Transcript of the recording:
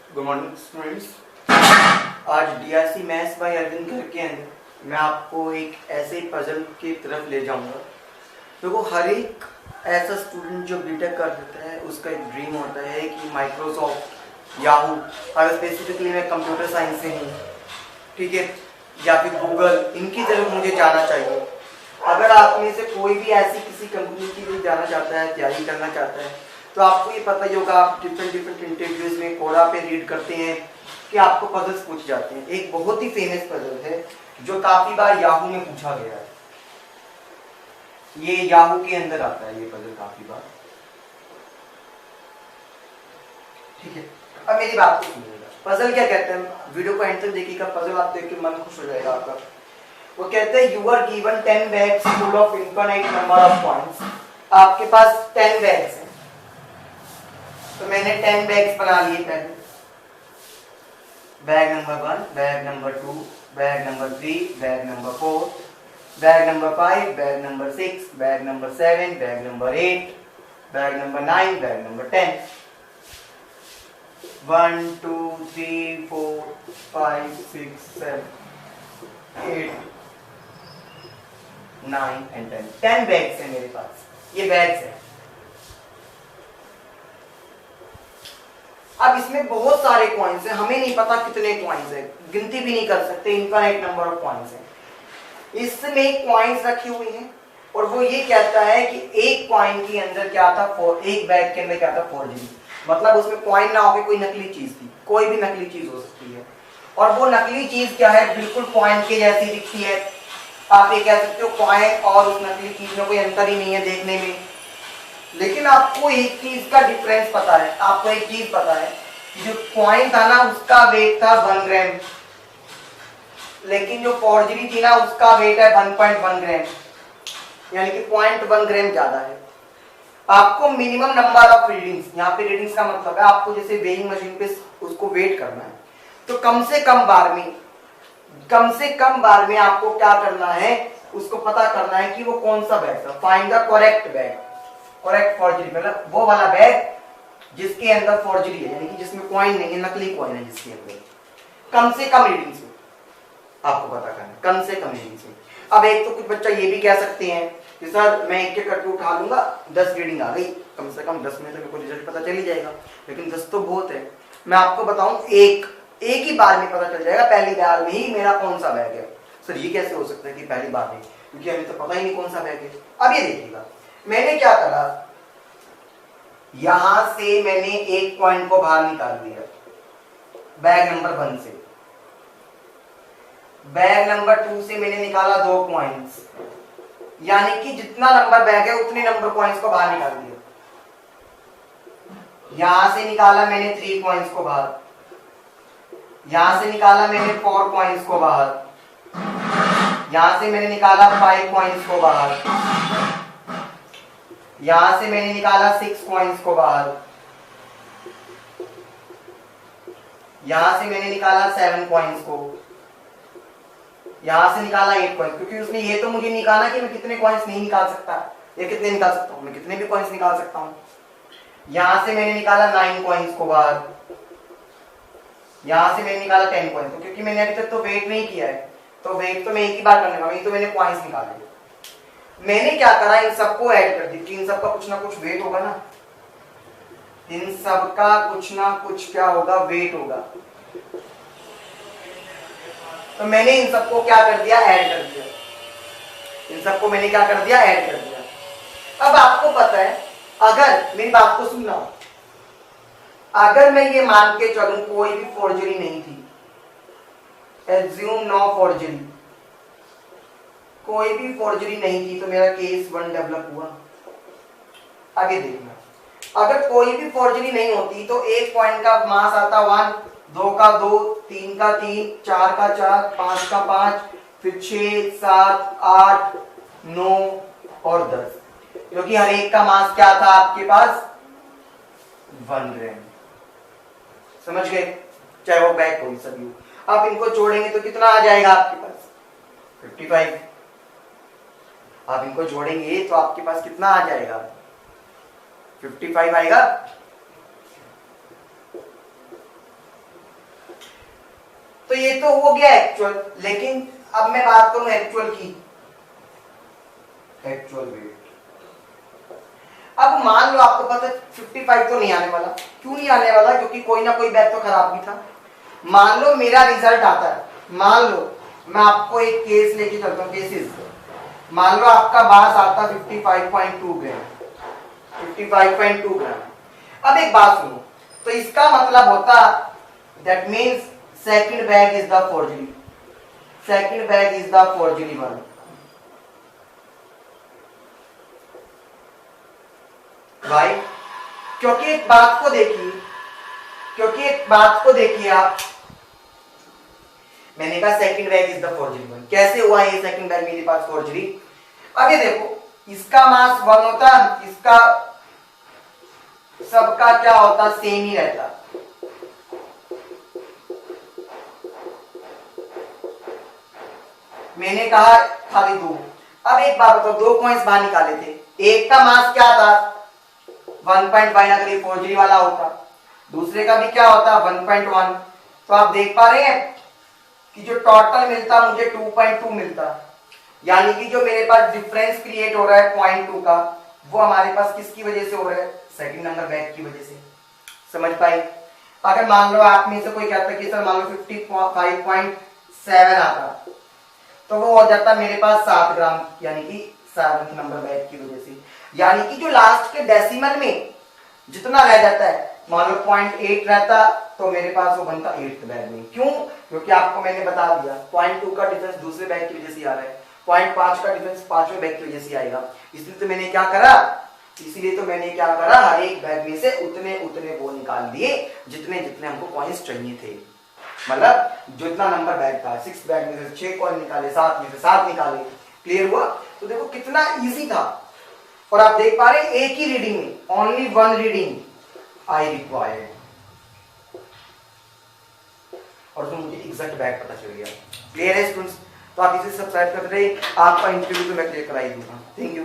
Good morning students. आज DRC maths by Arvind घर के अंदर मैं आपको एक ऐसे पजल की तरफ ले जाऊंगा। देखो, हर एक ऐसा स्टूडेंट जो बीटेक कर देता है उसका एक ड्रीम होता है कि माइक्रोसॉफ्ट, याहू, अगर स्पेसिफिकली मैं कंप्यूटर साइंस से हूँ, ठीक है, या फिर गूगल, इनकी तरफ मुझे जाना चाहिए। अगर आप में से कोई भी ऐसी किसी कंपनी की लिए जाना चाहता है, तैयारी करना चाहता है, तो आपको ये पता ही होगा, आप डिफरेंट इंटरव्यूज में कोरा पे रीड करते हैं कि आपको पजल्स पूछ जाते हैं। एक बहुत ही फेमस पजल है जो काफी बार याहू में पूछा गया है। ये याहू के अंदर आता है ये पजल काफी बार, ठीक है। अब मेरी बात को सुनिएगा, पजल क्या कहते हैं, वीडियो को एंड तक देखिएगा, पजल आप देख के मन खुश हो जाएगा आपका। वो कहते हैं you are given 10 bags full of infinite number of points. आपके पास 10 बैग्स हैं, तो मैंने 10 बैग्स बना लिए पहले। Bag number 1, bag number 2, bag number 3, bag number 4, bag number 5, bag number 6, bag number 7, bag number 8, bag number 9, bag number 10। 1 2 3 4 5 6 7 8 9 and 10 10 bags है मेरे पास। ये बैग्स है। अब इसमें बहुत सारे कॉइन्स हैं, हमें नहीं पता कितने कॉइन्स हैं, गिनती भी नहीं कर सकते, इनफाइनाइट नंबर ऑफ कॉइन्स हैं। इसमें कॉइन्स रखे हुए हैं और वो ये कहता है कि एक कॉइन के अंदर क्या था, एक बैग के अंदर क्या था, 4GB। मतलब उसमें कॉइन ना होकर कोई नकली चीज थी, कोई भी नकली चीज हो सकती है। और वो नकली चीज क्या है, बिल्कुल कॉइन के जैसी दिखती है। आप ये कह सकते हो कॉइन और उस नकली चीज में कोई अंतर ही नहीं है देखने में। लेकिन आपको एक चीज का डिफरेंस पता है, आपको एक चीज पता है कि जो कॉइन था ना उसका वेट था 1 ग्राम, लेकिन जो फॉर्जरी थी ना उसका वेट है 1.1 ग्राम, यानी कि 0.1 ग्राम ज्यादा है। आपको मिनिमम नंबर ऑफ रीडिंग्स, यहाँ पे रीडिंग्स का मतलब है आपको जैसे वेइंग मशीन पे उसको वेट करना है, तो कम से कम बार में आपको क्या करना है, उसको पता करना है कि वो कौन सा बैग था। Find the correct bag, correct forgery, मतलब वो वाला बैग जिसके अंदर फॉर्जरी है, यानी कि जिसमें कॉइन नहीं है, नकली कॉइन है, जिसके अंदर कम से कम रीडिंग से आपको पता करना, कम से कम रीडिंग से। अब एक तो कुछ बच्चा ये भी कह सकते हैं कि सर मैं एक करके उठा लूंगा, 10 रीडिंग आ गई, कम से कम 10 में से मेरे को रिजल्ट पता चल ही जाएगा। लेकिन 10 तो बहुत है। मैं आपको बताऊं, एक ही बार में पता चल जाएगा, पहली बार में ही मेरा कौन सा बैग है। सर ये कैसे हो सकता है कि पहली बार में, क्योंकि हमें तो पता ही नहीं कौन सा बैग है। अब ये देखिएगा, मैंने क्या करा, यहां से मैंने एक पॉइंट को बाहर निकाल दिया बैग नंबर 1 से। बैग नंबर 2 से मैंने निकाला 2 पॉइंट्स, यानी कि जितना नंबर बैग है उतने नंबर पॉइंट्स को बाहर निकाल दिया। यहां से निकाला मैंने 3 पॉइंट्स को बाहर, यहां से निकाला मैंने 4 पॉइंट्स को बाहर, यहां से मैंने निकाला 5 पॉइंट्स को बाहर, यहां से मैंने निकाला 6 पॉइंट्स को बाहर, यहां से मैंने निकाला 7 पॉइंट्स को, यहां से निकाला 8 पॉइंट्स, क्योंकि उसने ये तो मुझे निकाला कि मैं कितने पॉइंट्स नहीं निकाल सकता, ये कितने निकाल सकता हूं, मैं कितने भी पॉइंट्स निकाल सकता हूं। यहां से मैंने निकाला 9 पॉइंट्स को बाहर, यहां से मैंने निकाला 10 पॉइंट्स को, क्योंकि मैंने अभी तक तो वेट नहीं किया है, तो वेट तो मैं एक ही बार करने वाला, तो मैंने पॉइंट्स निकाले। मैंने क्या करा, इन सबको ऐड कर दी, इन सबका कुछ ना कुछ वेट होगा ना, इन सबका कुछ ना कुछ क्या होगा, वेट होगा। तो मैंने इन सबको क्या कर दिया, ऐड कर दिया। इन सबको मैंने क्या कर दिया, ऐड कर दिया। अब आपको पता है, अगर मेरी बात को सुनना, अगर मैं ये मान के चलूं कोई भी फॉर्जरी नहीं थी, एज्यूम नो फॉर्जरी, कोई भी फॉर्जरी नहीं थी, तो मेरा केस 1 डेवलप हुआ। आगे देखना, अगर कोई भी फॉर्जरी नहीं होती तो एक पॉइंट का मास आता 1, 2 का 2, 3 का 3, 4 का 4, 5 का 5, फिर 6, 7, 8, 9 और 10, क्योंकि हर एक का मास क्या था आपके पास, 1 ग्राम। समझ गए, चाहे वो बैग कोई सभी हो। आप इनको जोड़ेंगे तो कितना आ जाएगा आपके पास, 55। आप इनको जोड़ेंगे तो आपके पास कितना आ जाएगा, 55 आएगा। ये तो हो गया एक्चुअल, लेकिन अब मैं बात करूं एक्चुअल की, एक्चुअल वेट। अब मान लो आपको पता है 55 तो नहीं आने वाला। क्यों नहीं आने वाला? क्योंकि कोई ना कोई बैग तो खराब भी था। मान लो मेरा रिजल्ट आता है, मान लो मैं आपको एक केस लेके चलता हूँ, केसेस। मान लो आपका बास आता 55.2 ग्राम, 55.2 ग्राम। अब एक बात सुनो, तो इसका मतलब होता that means second bag is the forgery, second bag is the forgery one. भाई क्योंकि एक बात को देखिए, क्योंकि एक बात को देखिए आप, मैंने कहा second bag is the forgery one. कैसे हुआ ये सेकंड बैग मेरे पास फोर्जरी? अब ये देखो, इसका मास 1 होता, इसका सबका क्या होता, सेम ही रहता। मैंने कहा खाली 2। अब एक बात बताओ, 2 कॉइंस बाहर निकाले थे, एक का मास क्या था 1.5, अगर ये फोर्जरी वाला होता, दूसरे का भी क्या होता 1.1। तो आप देख पा रहे हैं कि जो टोटल मिलता मुझे 2.2 मिलता, यानी कि जो मेरे पास डिफरेंस क्रिएट हो रहा है 0.2 का, वो हमारे पास किसकी वजह से हो रहा है, सेकंड नंबर बैग की वजह से। समझ पाए? अगर मान लो आप में से कोई कहता कि सर मान लो 55.7 आता, तो वो हो जाता मेरे पास 7 ग्राम, यानी कि 7 नंबर बैग की वजह से। यानी कि जो लास्ट के डेसिमल में जितना रह जाता है, मान लो 0.8 रहता, तो मेरे पास वो बनता 8th बैग में। क्यों? क्योंकि आपको मैंने बता दिया 0.2 का डिफरेंस दूसरे बैग की वजह से आ रहा है, 0.5 का डिफरेंस 5वें बैग की वजह से आएगा। इसलिए तो मैंने क्या करा, हर एक बैग में से उतने उतने वो निकाल दिए जितने जितने हमको कॉइन्स चाहिए थे। मतलब जितना नंबर बैग था, 6 बैग में से 6 कॉइन निकाले, 7 में से 7 निकाले। क्लियर हुआ? तो देखो कितना इजी था। और आप देख पा रहे हैं एक ही रीडिंग में, ओनली 1 रीडिंग आई रिक्वायर्ड, और तो मुझे एग्जैक्ट बैग पता चल गया। क्लियर है स्टूडेंट्स? तो आप इसे सब्सक्राइब करते रहिए, आपका इंटरव्यू तो मैं क्लियर करा ही दूंगा। Thank you.